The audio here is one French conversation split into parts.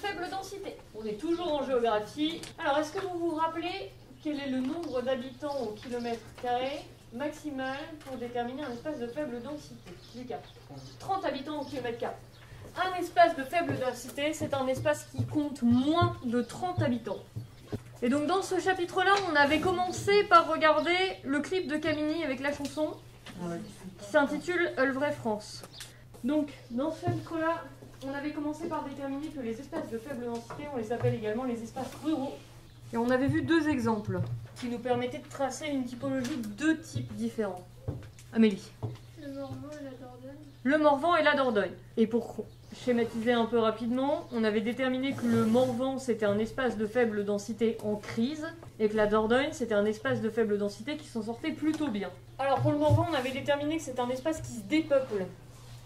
faible densité. On est toujours en géographie. Alors, est-ce que vous vous rappelez quel est le nombre d'habitants au kilomètre carré maximal pour déterminer un espace de faible densité? Lucas. 30 habitants au kilomètre carré. Un espace de faible densité, c'est un espace qui compte moins de 30 habitants. Et donc dans ce chapitre-là, on avait commencé par regarder le clip de Camini avec la chanson qui s'intitule Œuvre France. Donc dans ce chapitre-là, on avait commencé par déterminer que les espaces de faible densité, on les appelle également les espaces ruraux. Et on avait vu deux exemples qui nous permettaient de tracer une typologie de deux types différents. Amélie. Le Morvan et la Dordogne. Le Morvan et la Dordogne. Et pour schématiser un peu rapidement, on avait déterminé que le Morvan c'était un espace de faible densité en crise et que la Dordogne c'était un espace de faible densité qui s'en sortait plutôt bien. Alors pour le Morvan, on avait déterminé que c'est un espace qui se dépeuple,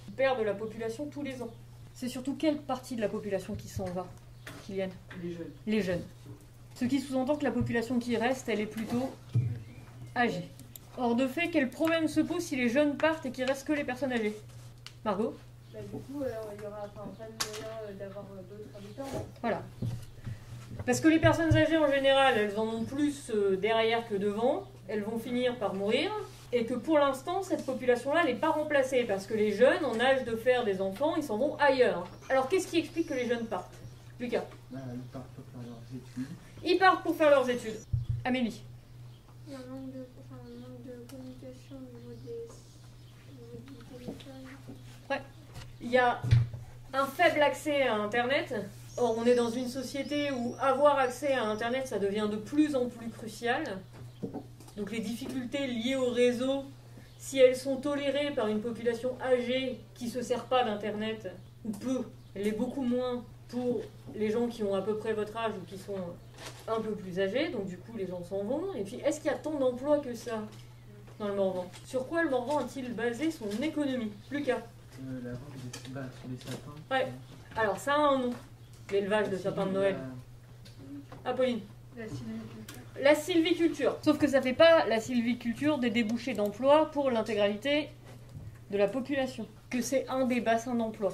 qui perd de la population tous les ans. C'est surtout quelle partie de la population qui s'en va, Kylian? Les jeunes. Les jeunes. Ce qui sous-entend que la population qui reste, elle est plutôt âgée. Or de fait, quel problème se pose si les jeunes partent et qu'il reste que les personnes âgées? Margot? Bah, du coup, il y aura pas de moyen d'avoir d'autres habitants. Voilà. Parce que les personnes âgées, en général, elles en ont plus derrière que devant. Elles vont finir par mourir. Et que pour l'instant, cette population-là n'est pas remplacée. Parce que les jeunes, en âge de faire des enfants, ils s'en vont ailleurs. Alors, qu'est-ce qui explique que les jeunes partent? Lucas? Ils partent pour faire leurs études. Ils partent pour faire leurs études. Amélie? Il y a un manque de communication au niveau du téléphone. Ouais. Il y a un faible accès à Internet. Or, on est dans une société où avoir accès à Internet, ça devient de plus en plus crucial. Donc les difficultés liées au réseau, si elles sont tolérées par une population âgée qui ne se sert pas d'Internet, ou peu, elle est beaucoup moins pour les gens qui ont à peu près votre âge ou qui sont un peu plus âgés, donc du coup les gens s'en vont. Et puis, est-ce qu'il y a tant d'emplois que ça dans le Morvan? Sur quoi le Morvan a-t-il basé son économie? Lucas? La vente sur les sapins. Ouais. Alors ça a un nom, l'élevage de sapins de Noël. Apolline? La sylviculture. La sylviculture. Sauf que ça fait pas la sylviculture des débouchés d'emploi pour l'intégralité de la population. Que c'est un des bassins d'emploi.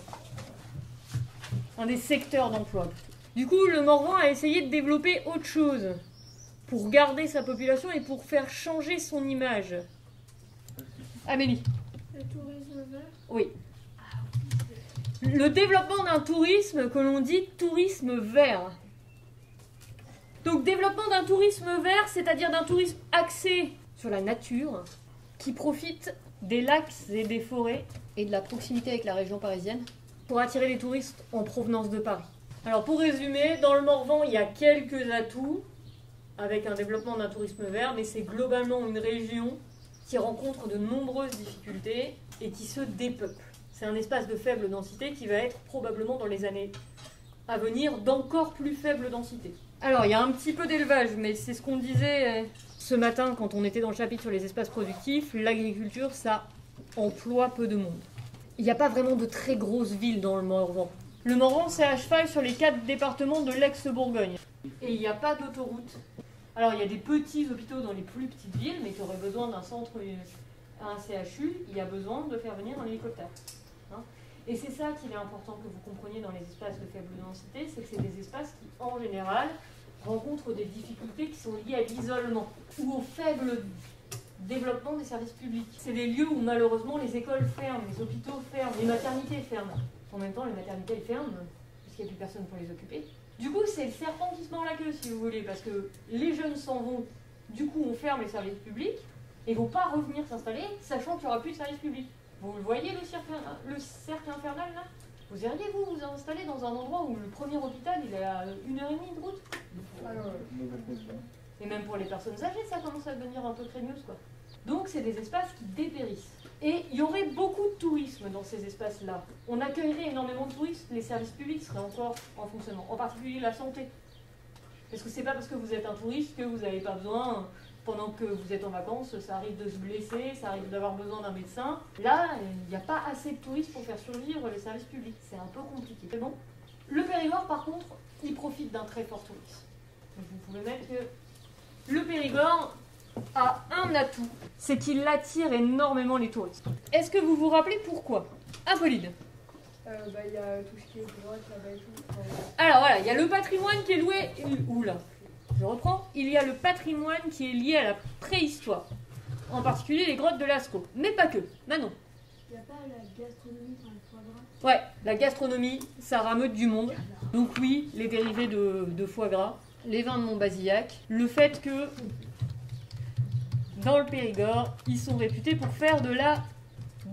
Un des secteurs d'emploi. Du coup, le Morvan a essayé de développer autre chose pour garder sa population et pour faire changer son image. Amélie? Le tourisme vert. Oui. Le développement d'un tourisme que l'on dit tourisme vert. Donc développement d'un tourisme vert, c'est-à-dire d'un tourisme axé sur la nature, qui profite des lacs et des forêts et de la proximité avec la région parisienne pour attirer les touristes en provenance de Paris. Alors pour résumer, dans le Morvan, il y a quelques atouts avec un développement d'un tourisme vert, mais c'est globalement une région qui rencontre de nombreuses difficultés et qui se dépeuple. C'est un espace de faible densité qui va être probablement dans les années à venir d'encore plus faible densité. Alors, il y a un petit peu d'élevage, mais c'est ce qu'on disait ce matin quand on était dans le chapitre sur les espaces productifs. L'agriculture, ça emploie peu de monde. Il n'y a pas vraiment de très grosses villes dans le Morvan. Le Morvan, c'est à cheval sur les 4 départements de l'ex-Bourgogne. Et il n'y a pas d'autoroute. Alors, il y a des petits hôpitaux dans les plus petites villes, mais qui auraient besoin d'un centre, un CHU, il y a besoin de faire venir un hélicoptère. Hein? Et c'est ça qu'il est important que vous compreniez dans les espaces de faible densité, c'est que c'est des espaces qui, en général, rencontrent des difficultés qui sont liées à l'isolement ou au faible développement des services publics. C'est des lieux où, malheureusement, les écoles ferment, les hôpitaux ferment, les maternités ferment. En même temps, les maternités elles ferment, parce qu'il n'y a plus personne pour les occuper. Du coup, c'est le serpent qui se mord la queue, si vous voulez, parce que les jeunes s'en vont, du coup, on ferme les services publics, et ne vont pas revenir s'installer, sachant qu'il n'y aura plus de services publics. Vous le voyez, le cercle infernal, là? Vous iriez, vous installer dans un endroit où le premier hôpital, il est à 1h30 de route? Et même pour les personnes âgées, ça commence à devenir un peu craignos, quoi. Donc, c'est des espaces qui dépérissent. Et il y aurait beaucoup de tourisme dans ces espaces-là. On accueillerait énormément de touristes, les services publics seraient encore en fonctionnement, en particulier la santé. Parce que c'est pas parce que vous êtes un touriste que vous n'avez pas besoin, pendant que vous êtes en vacances, ça arrive de se blesser, ça arrive d'avoir besoin d'un médecin. Là, il n'y a pas assez de touristes pour faire survivre les services publics. C'est un peu compliqué. Mais bon, le Périgord, par contre, il profite d'un très fort tourisme. Donc vous pouvez mettre que le Périgord a un atout, c'est qu'il attire énormément les touristes. Est-ce que vous vous rappelez pourquoi? Apolline? Il y a tout ce qui est droite là-bas et tout. Alors voilà, il y a le patrimoine qui est loué. Oula, je reprends. Il y a le patrimoine qui est lié à la préhistoire. En particulier les grottes de Lascaux. Mais pas que. Manon. Il n'y a pas la gastronomie dans le foie gras? Ouais, la gastronomie, ça rameute du monde. Donc oui, les dérivés de foie gras, les vins de Montbazillac, le fait que dans le Périgord, ils sont réputés pour faire de la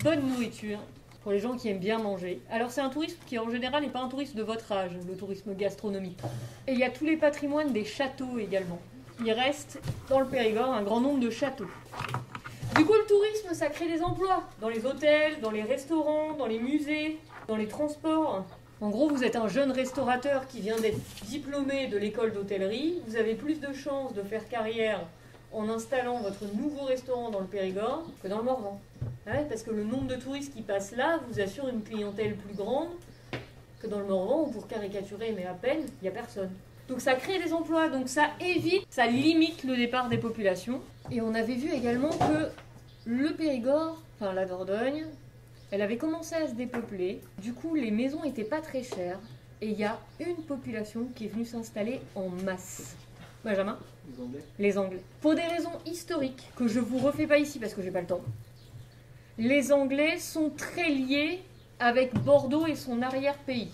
bonne nourriture pour les gens qui aiment bien manger. Alors c'est un tourisme qui en général n'est pas un tourisme de votre âge, le tourisme gastronomique. Et il y a tous les patrimoines des châteaux également. Il reste dans le Périgord un grand nombre de châteaux. Du coup, le tourisme, ça crée des emplois dans les hôtels, dans les restaurants, dans les musées, dans les transports. En gros, vous êtes un jeune restaurateur qui vient d'être diplômé de l'école d'hôtellerie. Vous avez plus de chances de faire carrière en installant votre nouveau restaurant dans le Périgord que dans le Morvan. Ouais, parce que le nombre de touristes qui passent là vous assure une clientèle plus grande que dans le Morvan où, pour caricaturer, mais à peine, il n'y a personne. Donc ça crée des emplois, donc ça évite, ça limite le départ des populations. Et on avait vu également que le Périgord, enfin la Dordogne, elle avait commencé à se dépeupler. Du coup, les maisons n'étaient pas très chères. Et il y a une population qui est venue s'installer en masse. Benjamin ? Les Anglais. Les Anglais. Pour des raisons historiques, que je vous refais pas ici parce que j'ai pas le temps. Les Anglais sont très liés avec Bordeaux et son arrière-pays.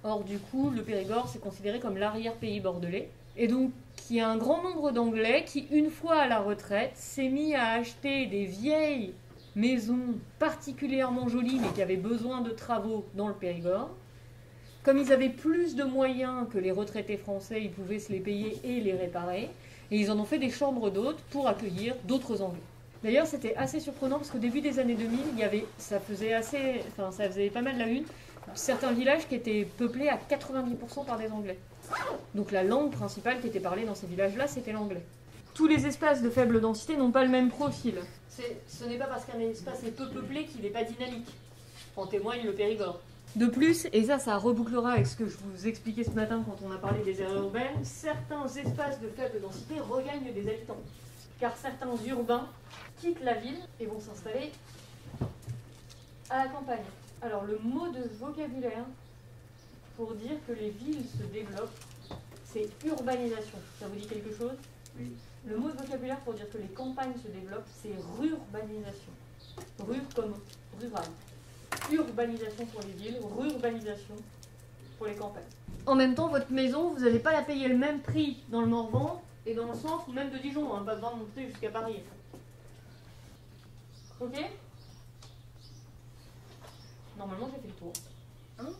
Or, du coup, le Périgord, c'est considéré comme l'arrière-pays bordelais. Et donc, il y a un grand nombre d'Anglais qui, une fois à la retraite, s'est mis à acheter des vieilles maisons particulièrement jolies, mais qui avaient besoin de travaux dans le Périgord. Comme ils avaient plus de moyens que les retraités français, ils pouvaient se les payer et les réparer. Et ils en ont fait des chambres d'hôtes pour accueillir d'autres Anglais. D'ailleurs, c'était assez surprenant parce qu'au début des années 2000, ça faisait pas mal la une, certains villages qui étaient peuplés à 90% par des Anglais. Donc la langue principale qui était parlée dans ces villages-là, c'était l'anglais. Tous les espaces de faible densité n'ont pas le même profil. Ce n'est pas parce qu'un espace est peu peuplé qu'il n'est pas dynamique. En témoigne le Périgord. De plus, et ça rebouclera avec ce que je vous expliquais ce matin quand on a parlé des aires urbaines, certains espaces de faible densité regagnent des habitants. Car certains urbains quittent la ville et vont s'installer à la campagne. Alors le mot de vocabulaire pour dire que les villes se développent, c'est urbanisation. Ça vous dit quelque chose? Oui. Le mot de vocabulaire pour dire que les campagnes se développent, c'est rurbanisation. Rur comme rural. Urbanisation pour les villes, rurbanisation pour les campagnes. En même temps, votre maison, vous n'allez pas la payer le même prix dans le Morvan et dans le centre, ou même de Dijon, hein, pas besoin de monter jusqu'à Paris. Ok? Normalement, j'ai fait le tour. Hein?